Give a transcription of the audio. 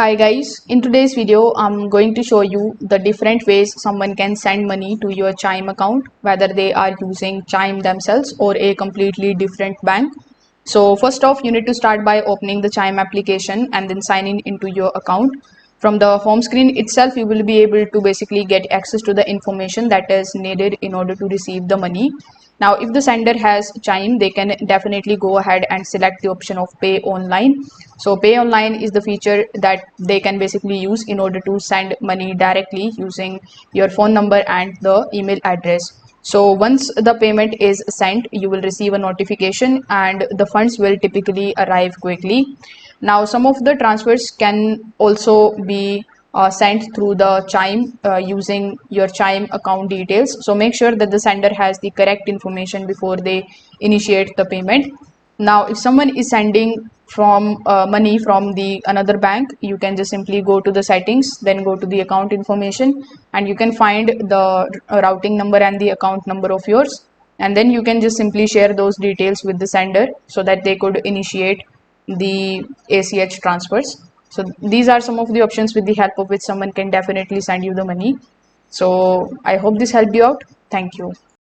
Hi guys, in today's video I'm going to show you the different ways someone can send money to your Chime account, whether they are using Chime themselves or a completely different bank. So first off, you need to start by opening the Chime application and then signing into your account. From the home screen itself, you will be able to basically get access to the information that is needed in order to receive the money. Now, if the sender has Chime, they can definitely go ahead and select the option of pay online. So pay online is the feature that they can basically use in order to send money directly using your phone number and the email address. So once the payment is sent, you will receive a notification and the funds will typically arrive quickly. Now, some of the transfers can also be sent through the Chime using your Chime account details. So make sure that the sender has the correct information before they initiate the payment. Now, if someone is sending from money from the another bank, you can just simply go to the settings, then go to the account information, and you can find the routing number and the account number of yours. And then you can just simply share those details with the sender so that they could initiate the ACH transfers. So these are some of the options with the help of which someone can definitely send you the money. So I hope this helped you out. Thank you.